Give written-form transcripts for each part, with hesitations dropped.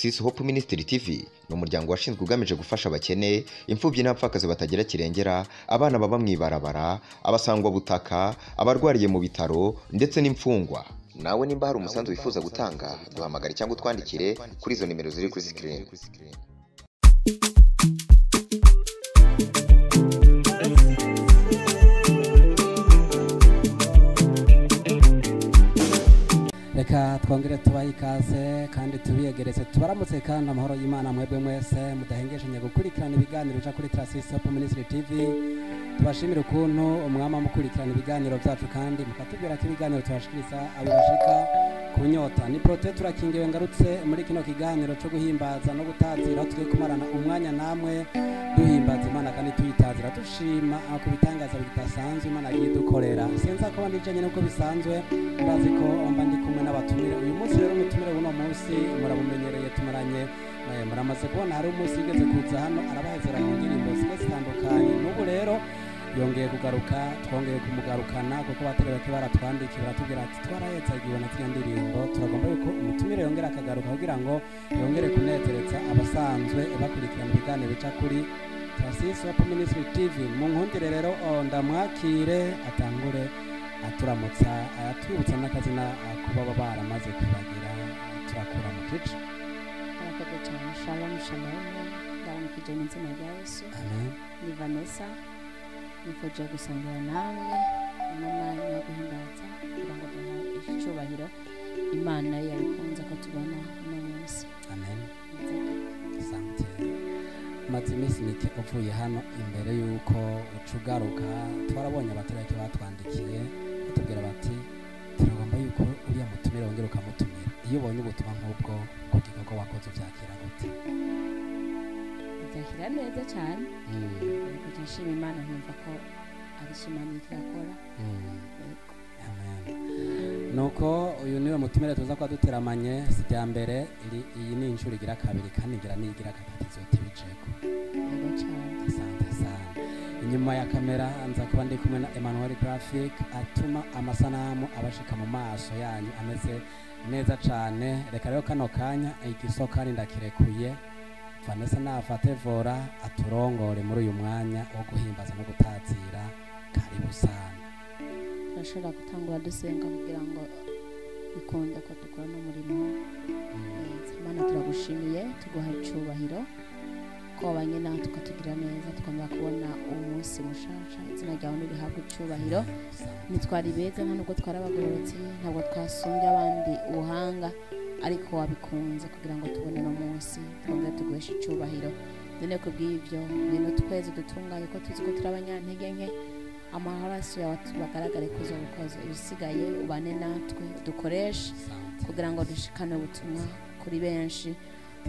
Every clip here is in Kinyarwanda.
Tarsis Hope Ministry TV ni umuryango washinzwe ugamije gufasha abakene, imfubyi n'abapfakazi batagira kirengera, abana baba mwibarabara, abasangwa butaka, abarwariye mu bitaro ndetse n'imfungwa. Nawe nimba hari umusanzu wifuza gutanga, duhamagare cyangwa utwandikire kuri izo nimero ziri kuri screen. Reka twongere tubahe ikaze kandi tubiyegereze tubaramutse kandi amahoro y'Imana mwebwe mwese mudahengeshanya gukurikirana ibiganiro bica kuri Tarsis Hope Ministry TV. Tubashimira ukuntu umwama mukurikirana ibiganiro byacu kandi mukatubwira ko ibiganiro tubashikiriza abibashika kunyota. Ni Prote turakingiwe ngarutse muri kino kiganiro cyo guhimbaza no gutazira, tugiye kumarana umwanya namwe duhimbaza Imana kandi tuyitazira dushima ku bitangaza bidasanzwe Imana yidukorera. Senza ko bandijanye nuko bisanzwe, murazi ko mba ndi kumwe n'abatumire uyu munsi. Rero umutumire w'uno munsi murabumenyereye, tumaranye muramaze kubona hari umunsi yigeze kuza hano arabahezera mu ndirimbo zitandukanye. N'ubu rero yongeye kugaruka, twongeye kumugarukana kuko baterewe ko baratwandikiye baratubwira ati twarahetsagiwe na ziriya ndirimbo. Turagomba yuko umutumire yongera akagaruka kugira ngo yongere kunezereza abasanzwe bakurikirana ibiganiro bica kuri Tarsis Hope Ministry TV. Mu nkundire rero ndamwakire atangure aturamutsa atwibutsa n'akazina kuba baramaze kubagira turakura mu kice. Arakoze cyane. Shalom shalom, ndaramukije mu izina rya Yesu. Amen. Ni Vanessa, nifuje gusangira namwe uno mwanya wo guhimbaza kugira ngo duhe icyubahiro Imana yabikunze ko tubona uno munsi. Amen. Asante. Maze iminsi mike uvuye hano, imbere y'uko ucugaruka twarabonye abaturage batwandikiye batubwira bati turagomba yuko uriya mutumire wongera ukamutumira. Iyo ubonye ubutumwa nk'ubwo ku gikorwa wakoze ubyakira gute? Byakira neza cyane. Kuko nshima Imana nkumva ko ari Imana ikora. Amen. Nuko uyu niwe mutumire tuza kwa duteramanye sijya mbere, iyi ni inshuro igira kabiri kandi ngira nigira gatatu izotibijeko. Yego cyane. Asante sana. Inyuma ya kamera nza kuba ndi kumwe na Emmanuel Graphic atuma amasanamu abashika mu maso yanyu ameze neza cyane. Reka rero kano kanya igisoka ndakirekuye Vanessa nafate vora aturongore muri uyu mwanya wo guhimbaza no gutazira. Karibu sana. Turashobora gutangura dusenga kugira ngo bikunde ko dukora n'umurimo. Imana turagushimiye, tuguha icyubahiro ko wabanye natwe ukatugira neza, tukamenya kubona umunsi mushasha. Izina ryawe nirihabwe icyubahiro. Nitwari beza nta nubwo twarabagororotse, ntabwo twasumbye abandi ubuhanga, ariko wabikunze kugira ngo tubone no munsi twongere tuguheshe icyubahiro. None ko bw'ibyo bintu tweze dutunganye ko tuzi ko turi abanyantege nke, amaharaso yawe tubagaragare kuzo gukoza ibisigaye ubane natwe dukoreshe kugira ngo dushikane ubutumwa kuri benshi.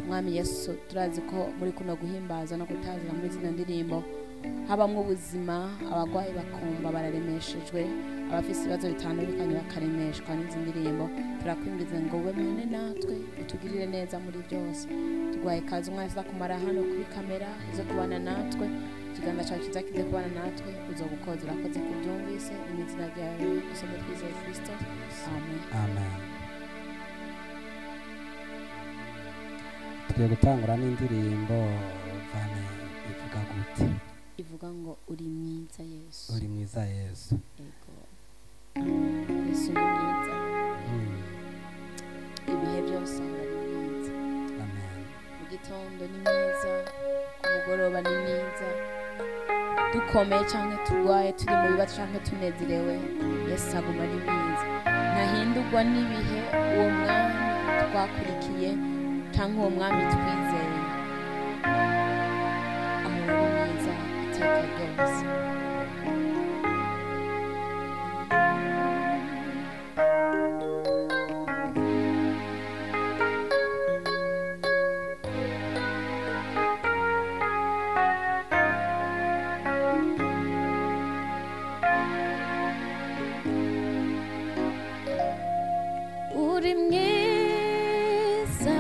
Mwami Yesu, turazi ko muri kuno guhimbaza no gutazira muri zino ndirimbo habamwe ubuzima, abagwayi bakumva bararemeshejwe, abafise ibibazo bitandukanye bakaremeshwa n'izi ndirimbo. Turakwingiza ngo ube mane natwe utugirire neza muri byose. Tugwaye kazi umwanya uza kumara hano kuri kamera uzo kubana natwe, ikiganza cyawe kiza kize kubana natwe, uzo gukoza urakoze kubyumvise mu izina rya Yesu twizeye Kristo. Amen. Amen. Tugiye gutangura n'indirimbo Vane ivuga gute? Ivuga ngo uri mwiza Yesu. Uri mwiza Yesu. Yego. Yesu ni mwiza. Ibihe byose ari mwiza. Amen. Mu gitondo ni mwiza, ku mugoroba ni mwiza, dukomeye cyangwa turwaye, turi mu bibazo cyangwa tunezerewe, Yesu aguma ari mwiza. Ntahindurwa n'ibihe, uwo mwami twakurikiye cyangwa uwo mwami twizeye ahora ari mwiza iteka ryose. Uri mwiza,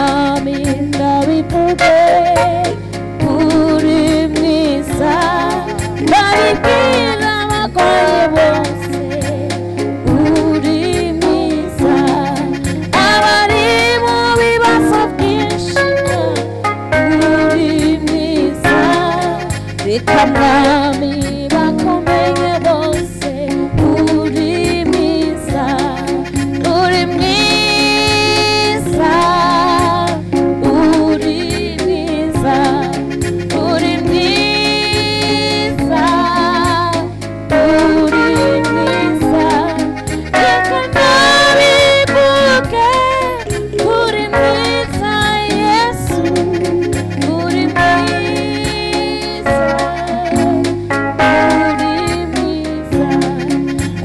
mwami ndabivuge uri mwiza ndabibwira abagoye bose uri mwiza abari mu bibazo byinshi uri mwiza reka mwami bakumenye bose uri mwiza uri mwiza uri mwiza uri mwiza uri mwiza reka ndabivuge uri mwiza Yesu uri mwiza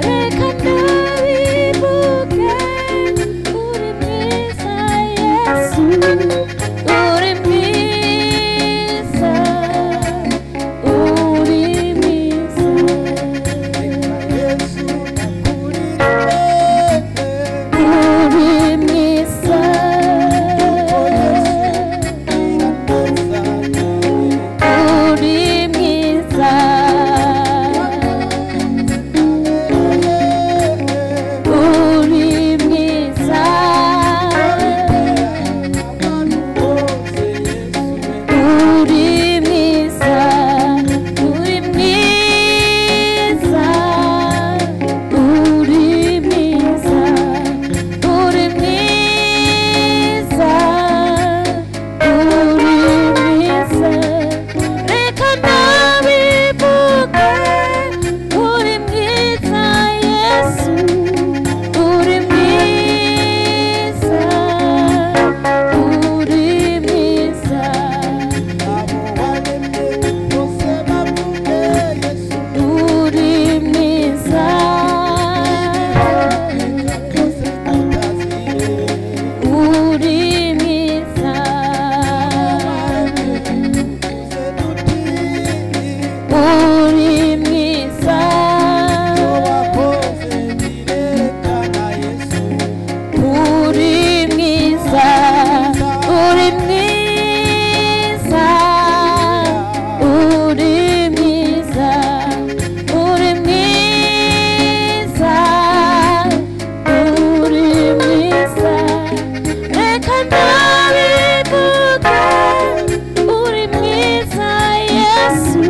reka ndabivuge uri mwiza Yesu uri mwiza uri mwiza uri mwiza uri mwiza uri mwiza uri mwiza uri mwiza uri mwiza uri mwiza uri mwiza reka ndabivuge uri mwiza Yesu uri mwiza uri mwiza uri mwiza uri mwiza uri mwiza uri mwiza uri mwiza uri mwiza uri mwiza uri mwiza reka ndabivuge uri mwiza Yesu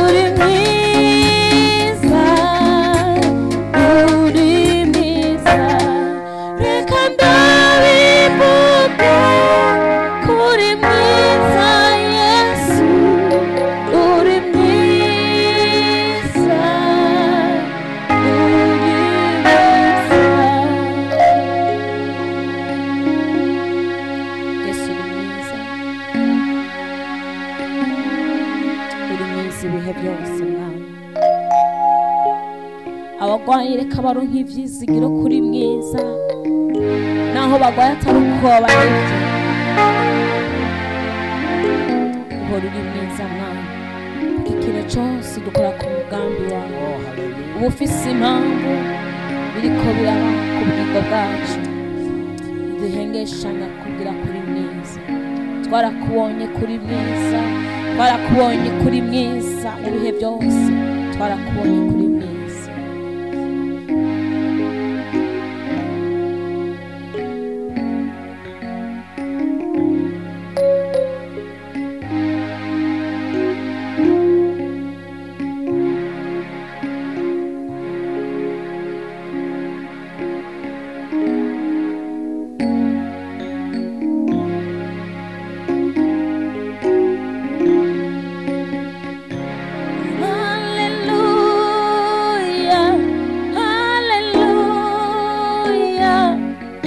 uri mwiza uri mwiza reka ndabivuge kuri mwiza Yesu uri mwiza Yesu uri mwiza uri mwiza ibihe byose mwami abagwayi reka baronke ivyizigiro kuri mwiza naho bagwaye atari uko babarevye uhora uri mwiza mwami ikintu cyose dukora ku mugambi wawe uba ufise impamvu biriko biraba ku bugingo bwacu duhengeshanya kugira kuri mwiza twarakubonye kuri mwiza twarakubonye kuri mwiza mu bihe byose twarakubonye kuri mwiza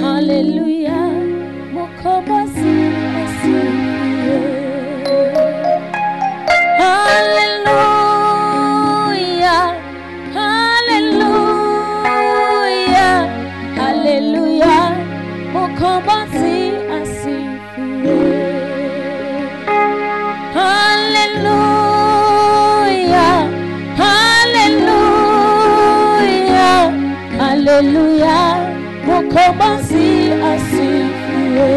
Hallelujah, Mukombozi asifiwe. Hallelujah, hallelujah, hallelujah, Mukombozi asifiwe. Hallelujah, hallelujah, hallelujah, Mukombozi asifiwe.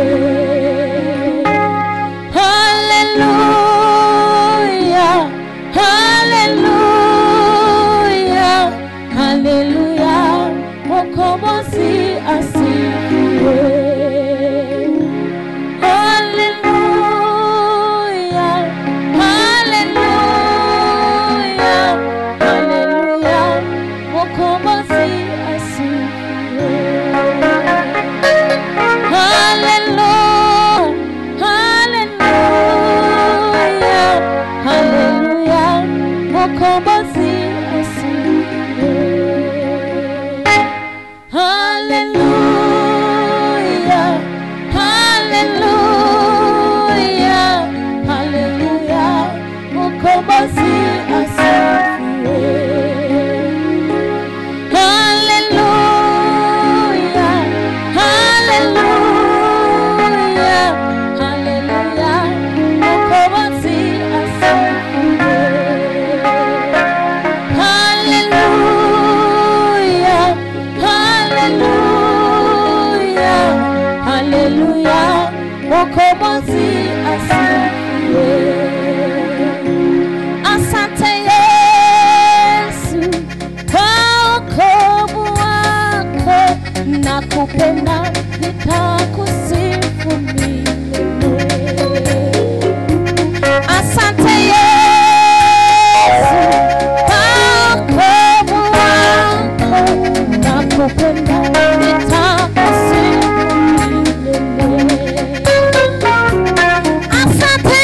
Mkombozi asifiwe. Asante Yesu kwa wokovu wako, nakupenda nitakusifu milele. Asante Yesu kwa wokovu wako, nakupenda nitakusifu milele. Asante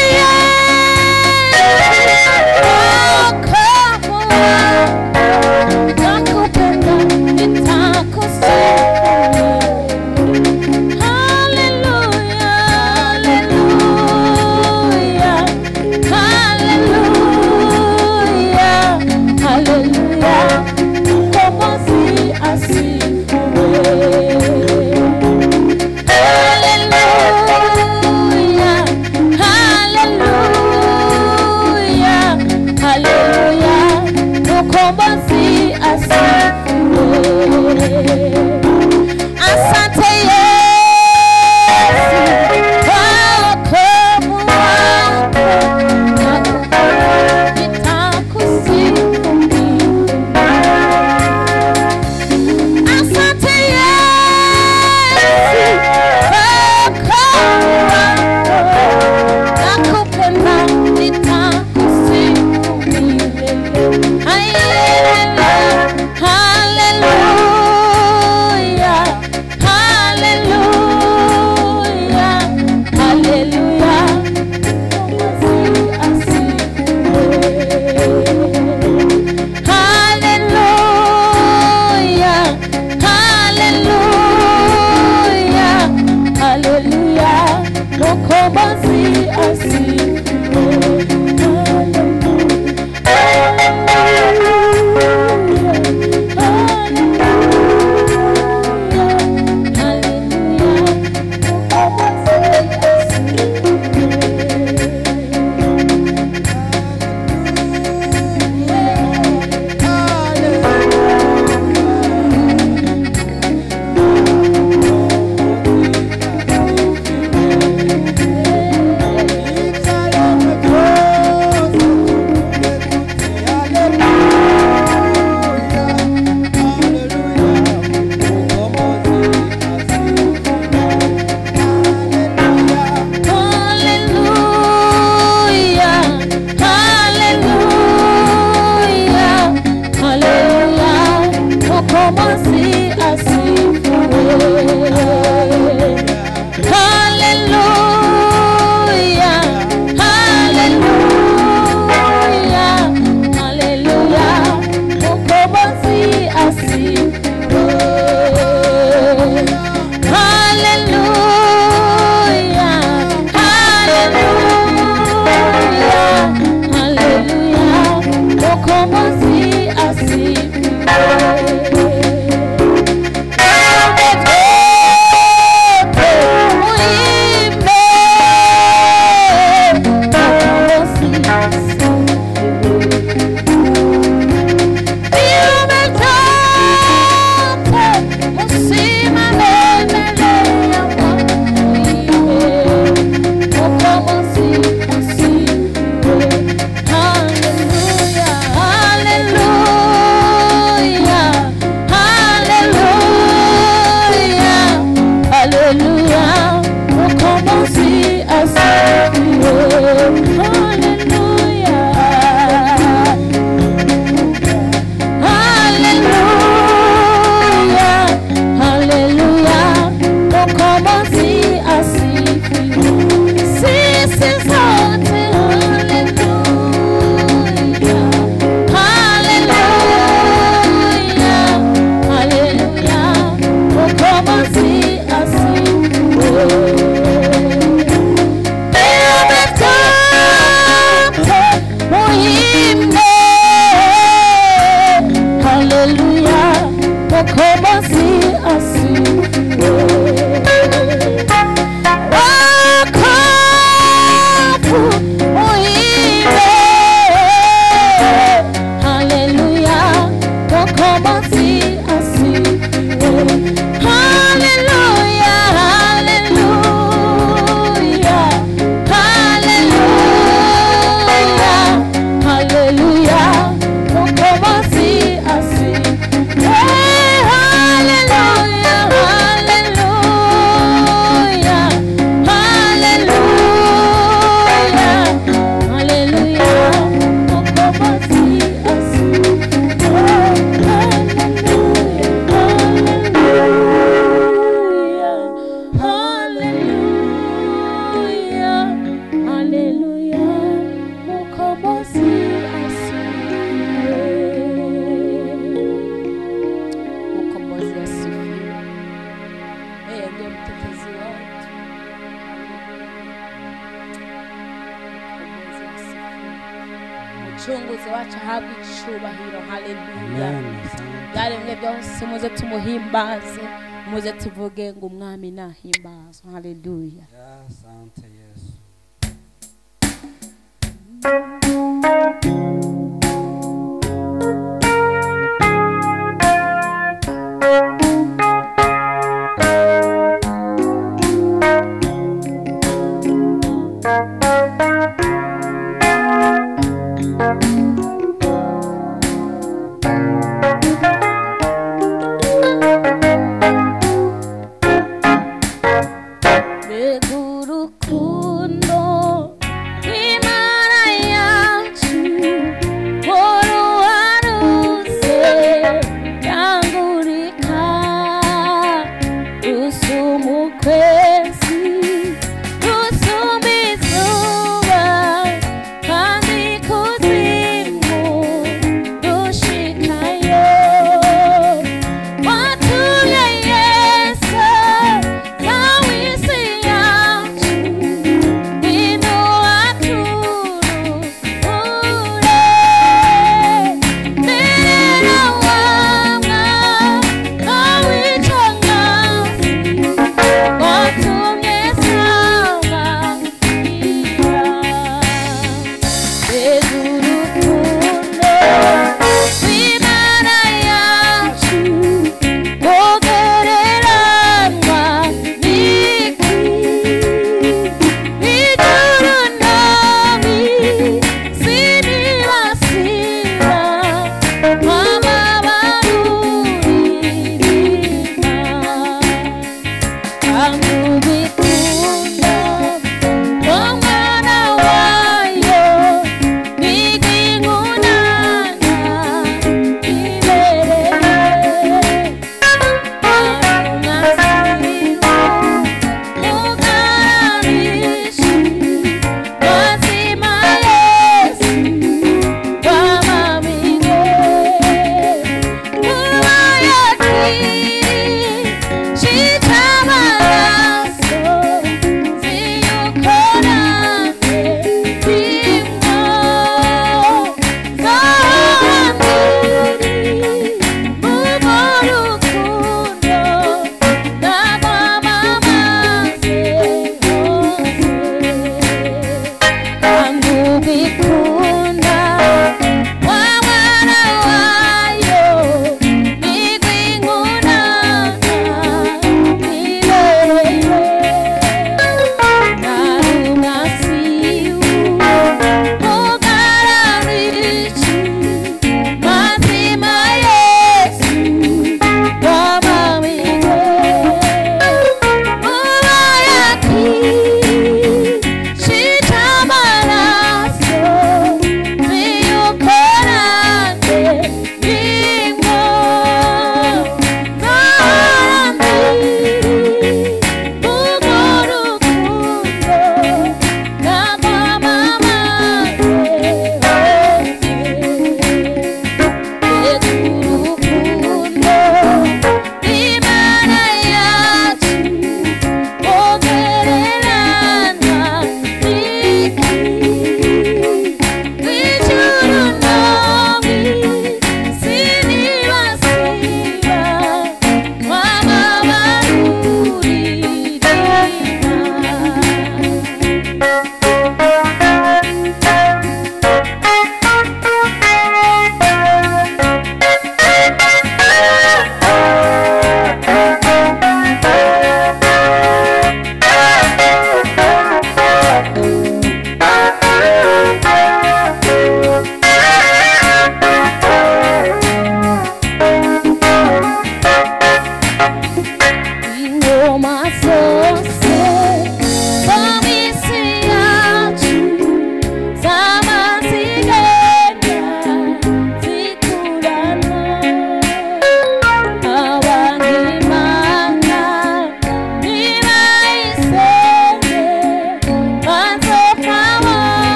umucunguzi wacu ahabwa icubahiro. Haleluya. Amen. Asante. Yaremwe byose muze tumuhimbaze, muze tuvuge ngo umwami nahimbazwe. Haleluya. Asante Yesu.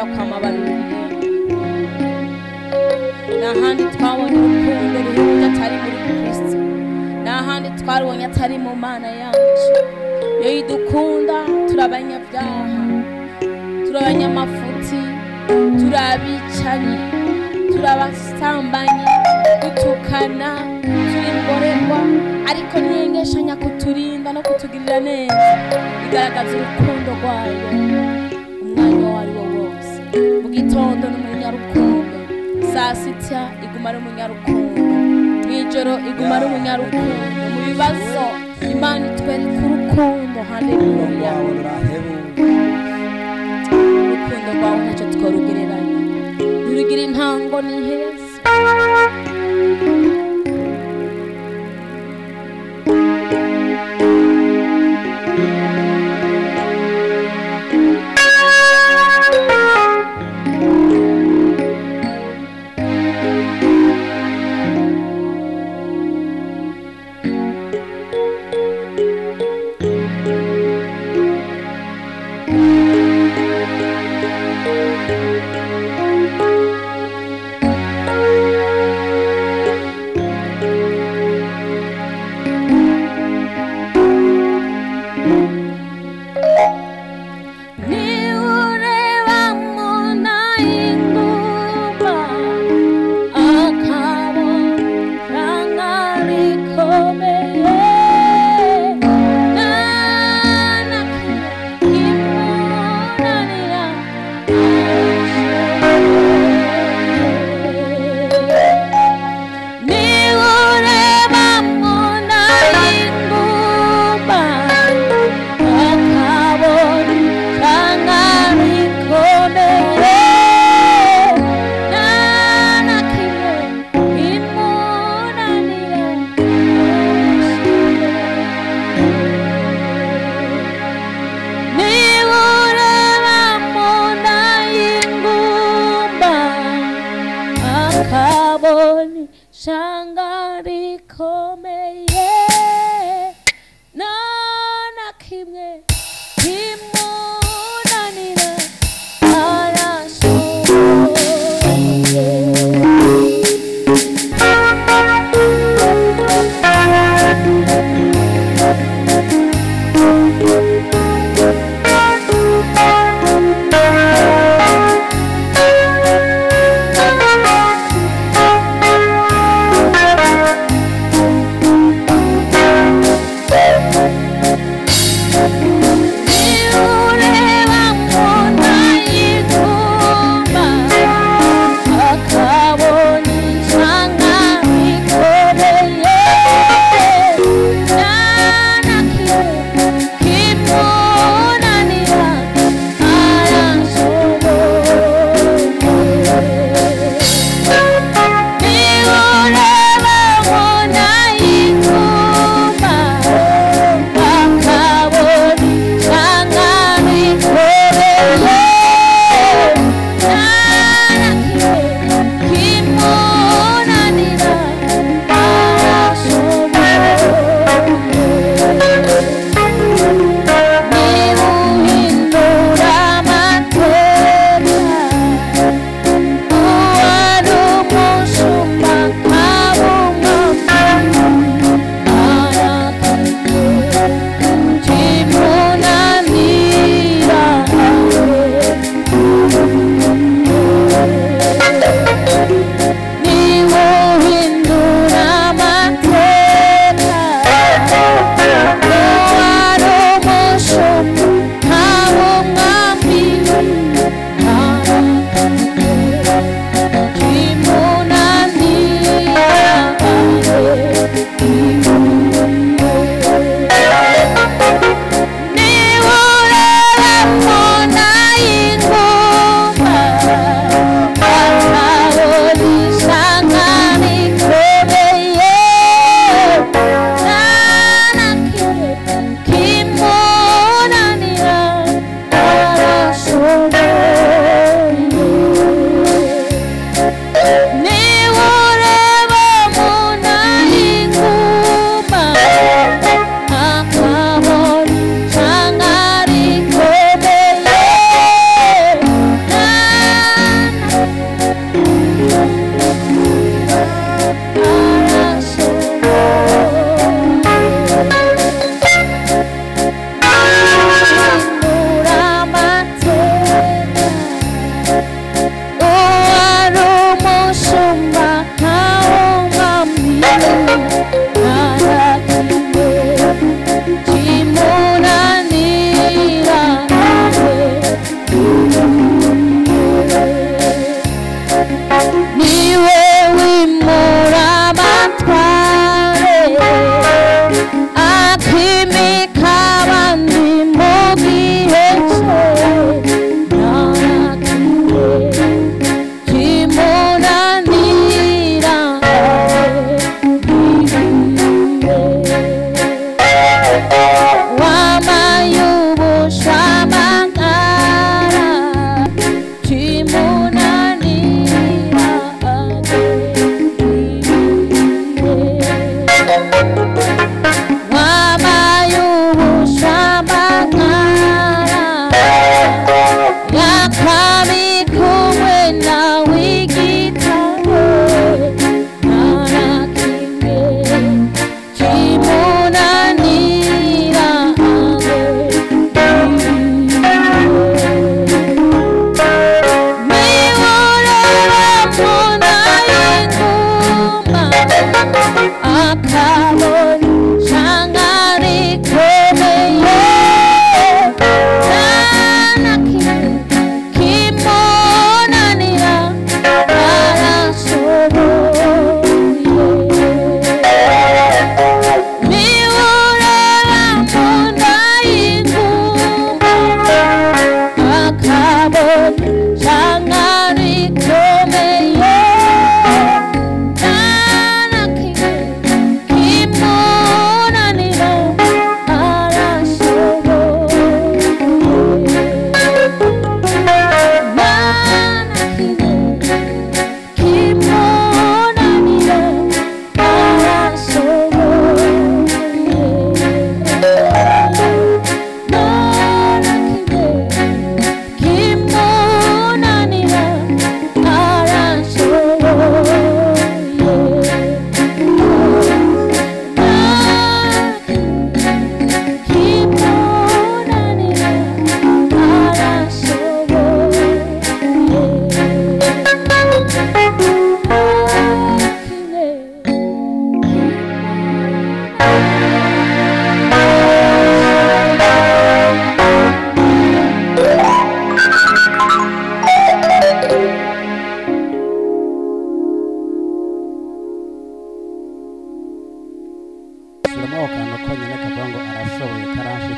bakwama baruririmba n'ahandi twabonye urukundo ruhebuje atari muri Kristo n'ahandi twarubonye atari mu Mana yacu iyo idukunda turabanyabyaha turabanyamafuti turabicanyi turabasambanyi dutukana turimborerwa ariko ntiyengeshanya kuturinda no kutugirira neza igaragaza urukundo rwayo umwanya wari wo wose mu gitondo n'umunyarukundo saa sita iguma ari umunyarukundo mw'ijoro iguma ari umunyarukundo mu bibazo Imana itwereka urukundo haleluya urukundo rwawe ntacyo twarugereranya rugira intango n'iherezo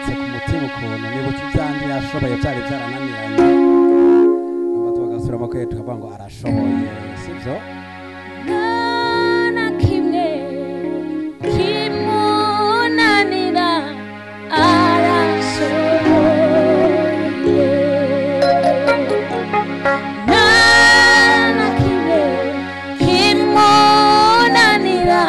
bishitse ku mutima ukuntu nibutse ivyanje yashoboye byari byarananiranye nuko tugasubiramo ko tukavuga ngo arashoboye sivyo na kimwe kimunanira arashoboye na kimwe kimunanira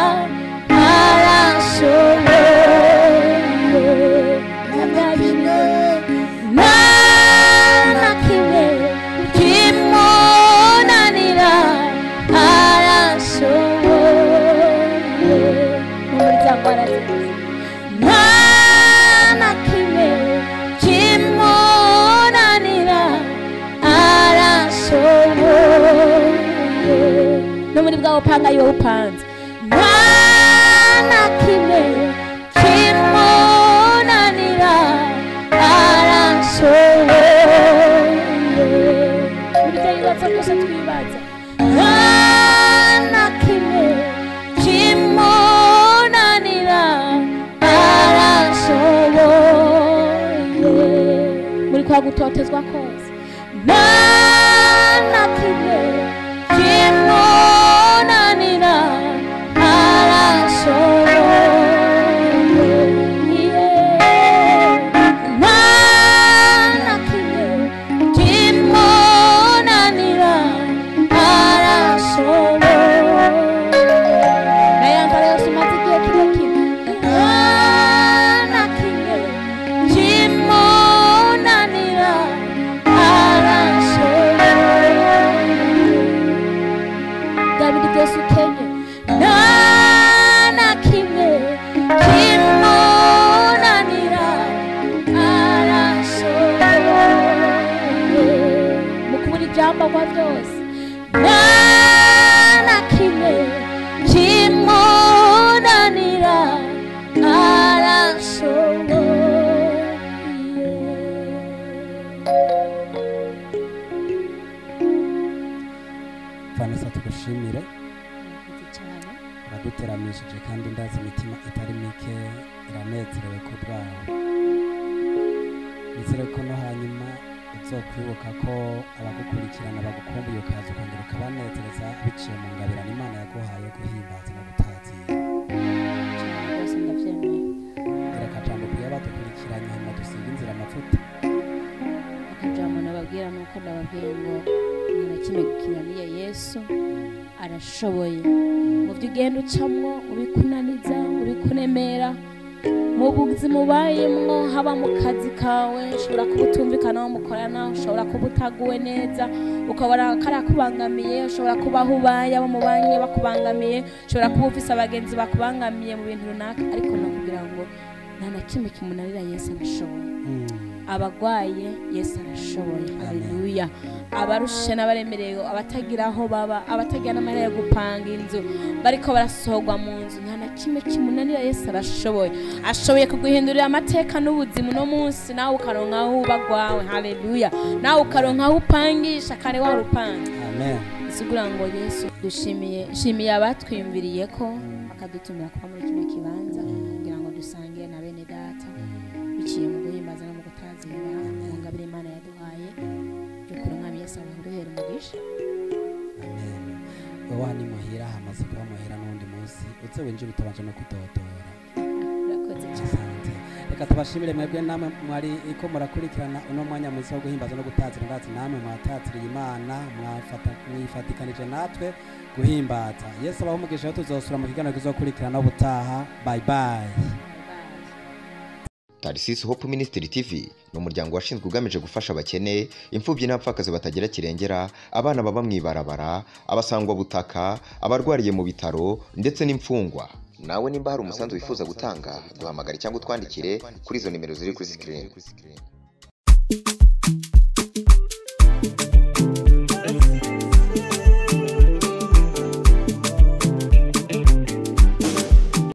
upanga yo upanze na kimwe kimunanira arashoboye muri byo bibazo byose twibaza na kimwe kimunanira arashoboye muri kwa gutotezwa kose na kimwe kimunanira arashoboye na kimwe kimunanira arashoboye nayambara yose umaze igihe kirekire na kimwe kimunanira David byose ukenye na kimwe kimunanira arashoboye mu kubura ibyambarwa byose na kimwe kimunanira Vanessa tugushimire uraduteramishije kandi ndazi imitima itari mike iranezerewe ku bwawe nizere ko no hanyuma uzokwibuka ko abagukurikirana bagukumbuye ukaza ukongera ukabanezereza biciye mu ngabirano Imana yaguhaye guhimbaza no gutazira byose ndabyemeye reka jambo kuya badukurikiranye hanyuma dusiga inzira amavuta akajambo nababwira nuko ndababwiye ngo nta kimwe gikinaniye Yesu arashoboye mu byo ugenda ucamwo ubikunaniza ubikunemera mu buzima ubayemwo haba mu kazi kawe ushobora kuba utumvikana aho mukorana ushobora kuba utaguwe neza ukabona karakubangamiye ushobora kuba aho ubaye abo mubanye bakubangamiye ushobora kuba ufise abagenzi bakubangamiye mu bintu runaka ariko nakubwira ngo nta na kimwe kimunanira Yesu arashoboye abagwaye Yesu arashoboye haleluya abarushe n'abaremerewe abatagira aho baba abatagira n'amahera yo gupanga inzu bariko barasohorwa mu nzu nta na kimwe kimunanira Yesu arashoboye ashoboye kuguhindurira amateka n'ubuzima no munsi nawe ukaronka aho ubagwawe haleluya nawe ukaronka aho upangisha kare wa rupanga amen isigura ngo Yesu dushimiye abatwiyumviriye ko bakadutumira kuba muri kino kibanza kugira ngo dusangire na bene data biciye mu guhimbaza no mu gutazira mu ngabire Imana yaduhaye by'ukuri umwami Yesu abahuruhera umugisha amen wowe ni muhira hamaze kuba muhira n'undi munsi utse winjira utabanje no kudodora urakoze cyane reka tubashimire mwebwe namwe mwari iko murakurikirana uno mwanya mwiza wo guhimbaza no gutazira ndazi namwe mwataziriye Imana mwifatikanije natwe guhimbaza Yesu abaho umugisha yo tuzosura mu kiganiro kizokurikirana ubutaha bye bye Tarsis Hope Ministry TV ni umuryango washinzwe ugamije gufasha abakene, imfubyi n'abapfakazi batagira kirengera, abana baba mwibarabara, abasangwa butaka, abarwariye mu bitaro ndetse n'imfungwa. Nawe nimba hari umusanzu wifuza gutanga, duhamagare cyangwa utwandikire kuri izo nimero ziri kuri screen.